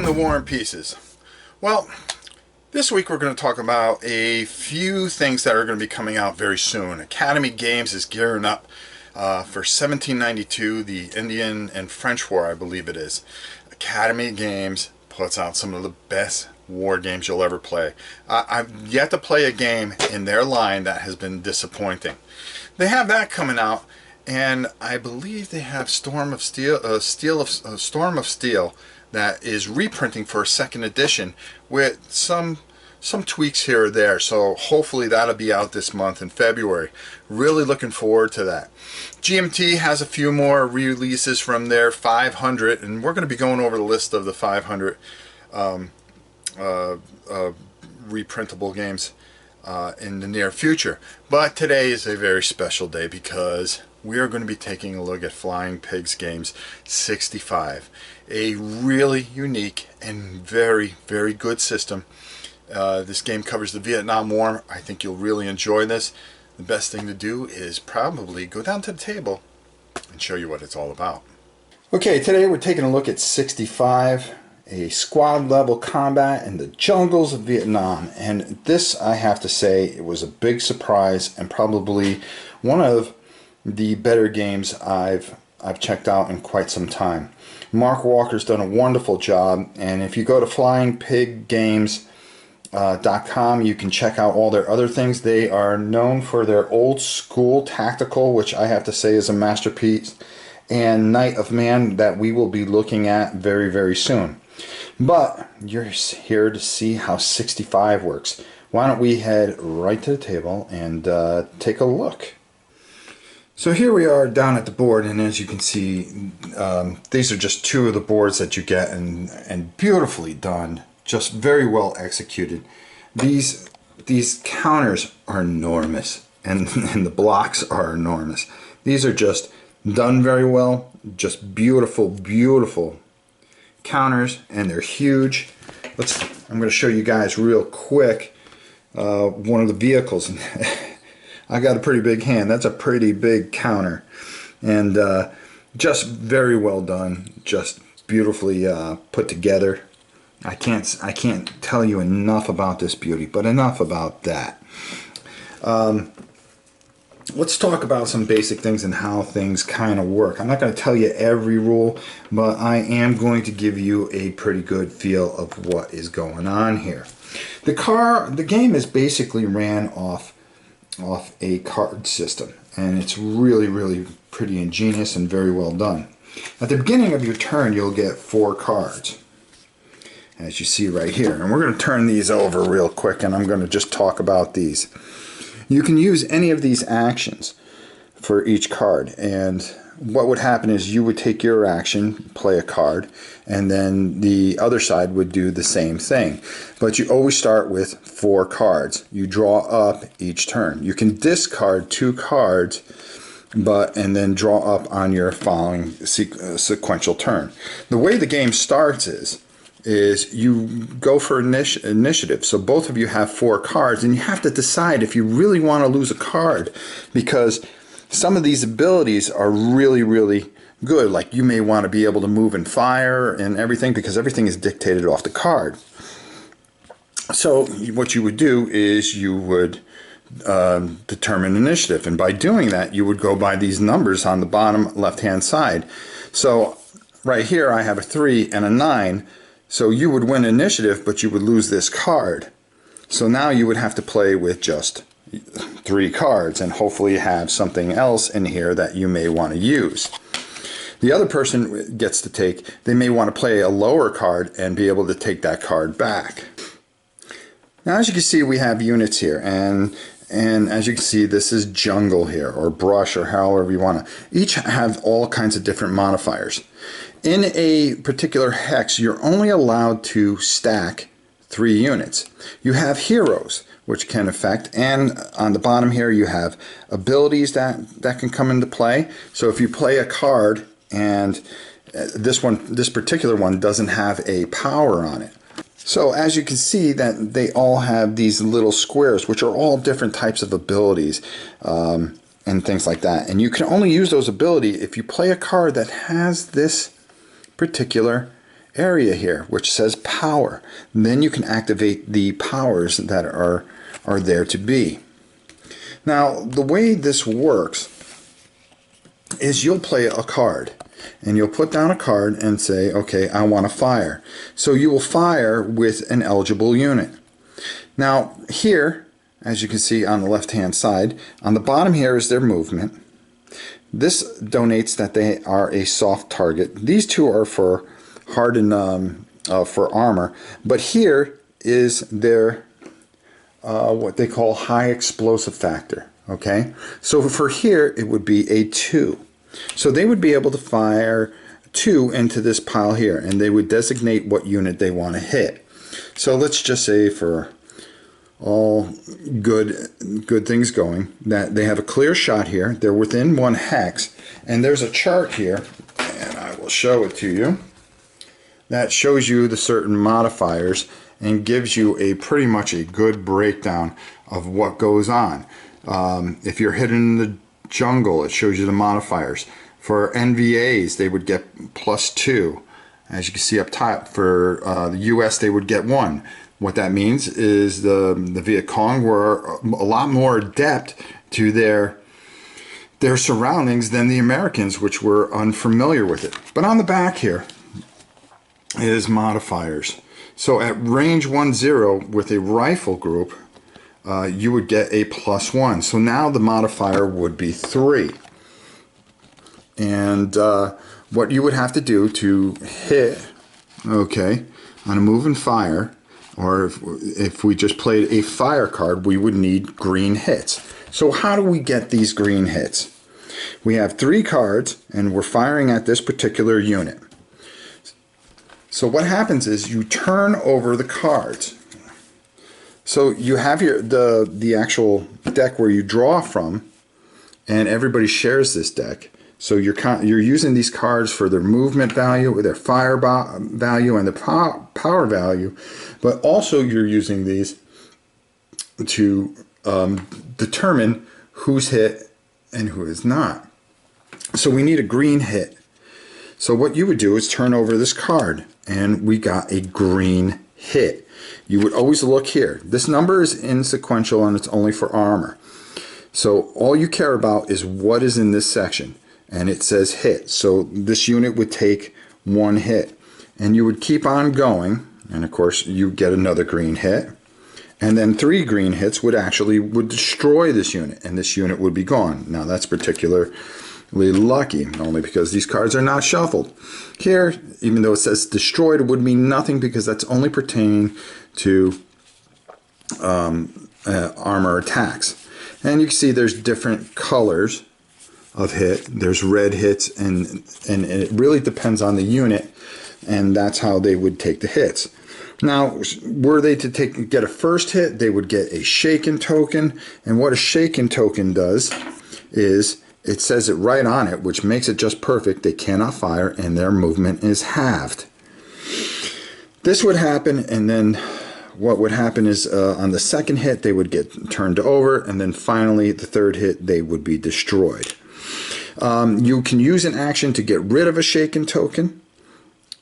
the War and Pieces. Well, this week we're going to talk about a few things that are going to be coming out very soon. Academy Games is gearing up for 1792, the Indian and French War, I believe it is. Academy Games puts out some of the best war games you'll ever play. I've yet to play a game in their line that has been disappointing. They have that coming out, and I believe they have Storm of Steel that is reprinting for a second edition with some tweaks here or there. So hopefully that'll be out this month in February. Really looking forward to that. GMT has a few more releases from their 500, and we're going to be going over the list of the 500 reprintable games in the near future. But today is a very special day because we are going to be taking a look at Flying Pigs Games 65, a really unique and very, very good system. This game covers the Vietnam War. I think you'll really enjoy this. The best thing to do is probably go down to the table and show you what it's all about. Okay, today we're taking a look at 65, a squad level combat in the jungles of Vietnam. And this, I have to say, it was a big surprise and probably one of the better games I've checked out in quite some time. Mark Walker's done a wonderful job, and if you go to flyingpiggames.com, you can check out all their other things. They are known for their old school tactical, which I have to say is a masterpiece, and Night of Man that we will be looking at very, very soon. But you're here to see how 65 works. Why don't we head right to the table and take a look. So here we are down at the board, and as you can see, these are just two of the boards that you get, and beautifully done, just very well executed. These counters are enormous, and the blocks are enormous. These are just done very well, just beautiful, beautiful counters, and they're huge. I'm going to show you guys real quick one of the vehicles. I got a pretty big hand. That's a pretty big counter, and just very well done, just beautifully put together. I can't tell you enough about this beauty, but enough about that. Let's talk about some basic things and how things kind of work. I'm not going to tell you every rule, but I am going to give you a pretty good feel of what is going on here. The game is basically ran off a card system, and it's really, really pretty ingenious and very well done. At the beginning of your turn, you'll get 4 cards, as you see right here, and we're going to turn these over real quick, and I'm going to just talk about these. You can use any of these actions for each card, and what would happen is you would take your action, play a card, and then the other side would do the same thing. But you always start with 4 cards. You draw up each turn. You can discard 2 cards, and then draw up on your following sequential turn. The way the game starts is you go for initiative. So both of you have 4 cards, and you have to decide if you really want to lose a card, because some of these abilities are really, really good. Like you may want to be able to move and fire and everything, because everything is dictated off the card. So what you would do is you would determine initiative, and by doing that you would go by these numbers on the bottom left hand side. So right here I have a 3 and a 9, so you would win initiative, but you would lose this card. So now you would have to play with just 3 cards and hopefully have something else in here that you may want to use. The other person gets to they may want to play a lower card and be able to take that card back. Now, as you can see, we have units here, and as you can see, this is jungle here, or brush, or however you want to. Each have all kinds of different modifiers. In a particular hex, you're only allowed to stack 3 units. You have heroes, which can affect, and on the bottom here you have abilities that can come into play. So if you play a card and this particular one doesn't have a power on it. So as you can see, that they all have these little squares, which are all different types of abilities and things like that. And you can only use those abilities if you play a card that has this particular area here which says power. And then you can activate the powers that are there to be. Now the way this works is you'll play a card and you'll put down a card and say, okay, I want to fire. So you will fire with an eligible unit. Now here, as you can see on the left hand side, on the bottom here is their movement. This donates that they are a soft target. These two are for hardened for armor, but here is their what they call high explosive factor. Okay, so for here it would be a 2. So they would be able to fire 2 into this pile here, and they would designate what unit they want to hit. So let's just say, for all good things going, that they have a clear shot here. They're within 1 hex, and there's a chart here, and I will show it to you, that shows you the certain modifiers and gives you a pretty much a good breakdown of what goes on. If you're hidden in the jungle, it shows you the modifiers. For NVAs, they would get +2. As you can see up top, for the US, they would get 1. What that means is the Viet Cong were a lot more adept to their surroundings than the Americans, which were unfamiliar with it. But on the back here is modifiers. So at range 10 with a rifle group, you would get a +1. So now the modifier would be 3. And what you would have to do to hit, okay, on a move and fire, or if we just played a fire card, we would need green hits. So how do we get these green hits? We have 3 cards, and we're firing at this particular unit. So what happens is you turn over the cards. So you have the actual deck where you draw from, and everybody shares this deck. So you're using these cards for their movement value, their fire value, and the power value, but also you're using these to determine who's hit and who is not. So we need a green hit. So what you would do is turn over this card, and we got a green hit. You would always look here. This number is insequential, and it's only for armor. So all you care about is what is in this section, and it says hit. So this unit would take 1 hit, and you would keep on going, and of course you get another green hit, and then 3 green hits would destroy this unit, and this unit would be gone. Now that's particularly lucky, only because these cards are not shuffled. Here, even though it says destroyed, it would mean nothing because that's only pertaining to armor attacks. And you can see there's different colors of hit. There's red hits, and it really depends on the unit, and that's how they would take the hits. Now, were they to get a first hit, they would get a shaken token, and what a shaken token does is it says it right on it, which makes it just perfect. They cannot fire, and their movement is halved. This would happen, and then what would happen is on the second hit, they would get turned over, and then finally, the third hit, they would be destroyed. You can use an action to get rid of a shaken token,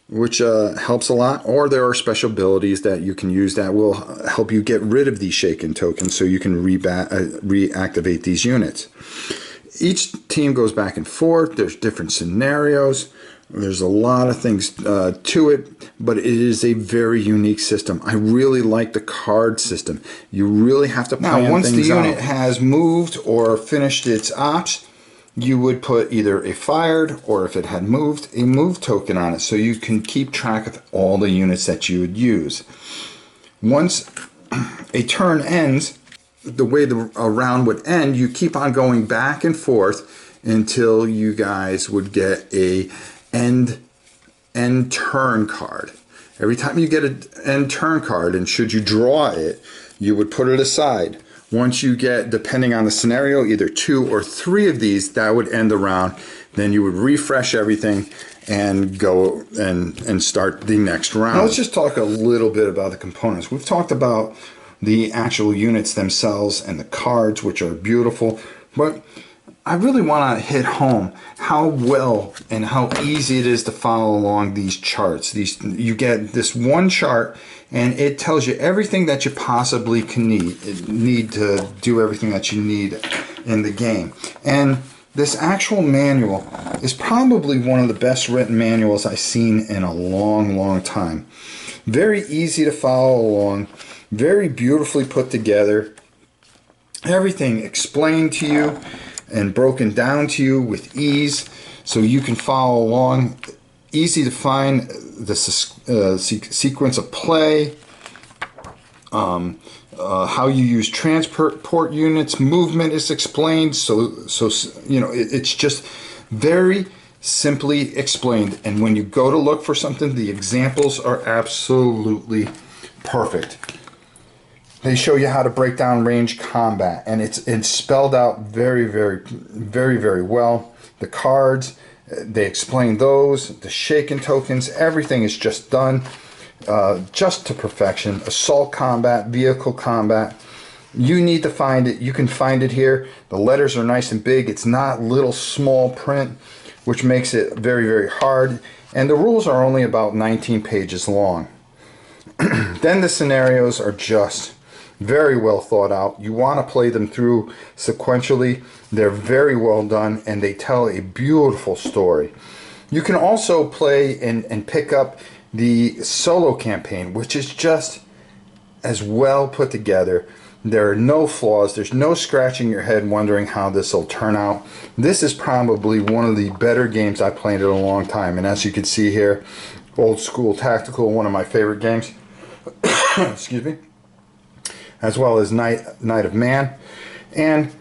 which helps a lot, or there are special abilities that you can use that will help you get rid of these shaken tokens so you can reactivate these units. Each team goes back and forth. There's different scenarios. There's a lot of things to it, but it is a very unique system. I really like the card system. You really have to plan things out. Now, once the unit has moved or finished its ops, you would put either a fired, or if it had moved, a move token on it, so you can keep track of all the units that you would use. Once a turn ends, the way a round would end, you keep on going back and forth until you guys would get a end turn card. Every time you get an end turn card, and should you draw it, you would put it aside. Once you get, depending on the scenario, either 2 or 3 of these, that would end the round. Then you would refresh everything and go and start the next round. Now let's just talk a little bit about the components. We've talked about the actual units themselves and the cards, which are beautiful, but I really want to hit home how well and how easy it is to follow along these charts. You get this one chart and it tells you everything that you possibly can need to do everything that you need in the game. And this actual manual is probably one of the best written manuals I've seen in a long, long time. Very easy to follow along, very beautifully put together, everything explained to you and broken down to you with ease so you can follow along. Easy to find the sequence of play, how you use transport units, movement is explained, so you know, it's just very simply explained, and when you go to look for something, the examples are absolutely perfect. They show you how to break down range combat, and it's spelled out very, very, very, very well. The cards, they explain those, the shaken tokens, everything is just done just to perfection. Assault combat, vehicle combat. You need to find it. You can find it here. The letters are nice and big. It's not little small print, which makes it very, very hard. And the rules are only about 19 pages long. Then the scenarios are just very well thought out. You want to play them through sequentially. They're very well done and they tell a beautiful story. You can also play and pick up the solo campaign, which is just as well put together. There are no flaws. There's no scratching your head wondering how this will turn out. This is probably one of the better games I've played in a long time. And as you can see here, old school tactical, one of my favorite games. Excuse me. As well as Knight of Man. And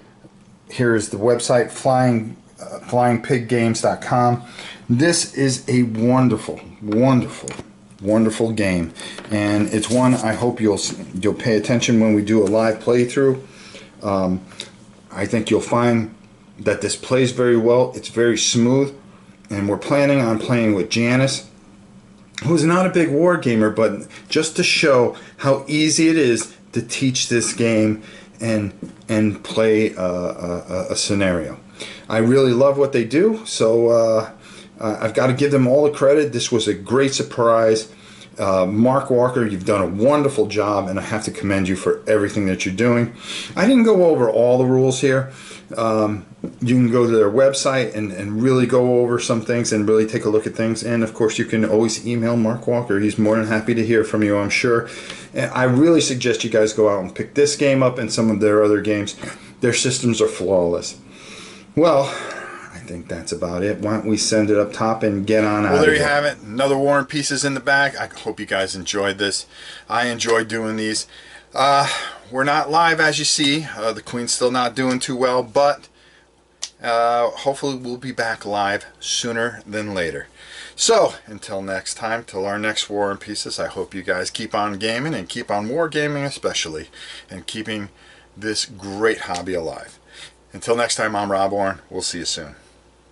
here's the website, flyingpiggames.com. This is a wonderful, wonderful, wonderful game, and it's one I hope you'll pay attention when we do a live playthrough. I think you'll find that this plays very well. It's very smooth, and we're planning on playing with Janice, who's not a big war gamer, but just to show how easy it is to teach this game and play a scenario. I really love what they do, so I've got to give them all the credit. This was a great surprise. Mark Walker, you've done a wonderful job, and I have to commend you for everything that you're doing. I didn't go over all the rules here. You can go to their website and really go over some things and really take a look at things. And of course, you can always email Mark Walker. He's more than happy to hear from you, I'm sure. And I really suggest you guys go out and pick this game up and some of their other games. Their systems are flawless. Well, I think that's about it. Why don't we send it up top and get on out of here. Well, there you have it. Another War and Pieces in the bag. I hope you guys enjoyed this. I enjoyed doing these. We're not live, as you see. The Queen's still not doing too well, but hopefully we'll be back live sooner than later. So, until next time, till our next War and Pieces, I hope you guys keep on gaming and keep on wargaming especially, and keeping this great hobby alive. Until next time, I'm Rob Warren. We'll see you soon.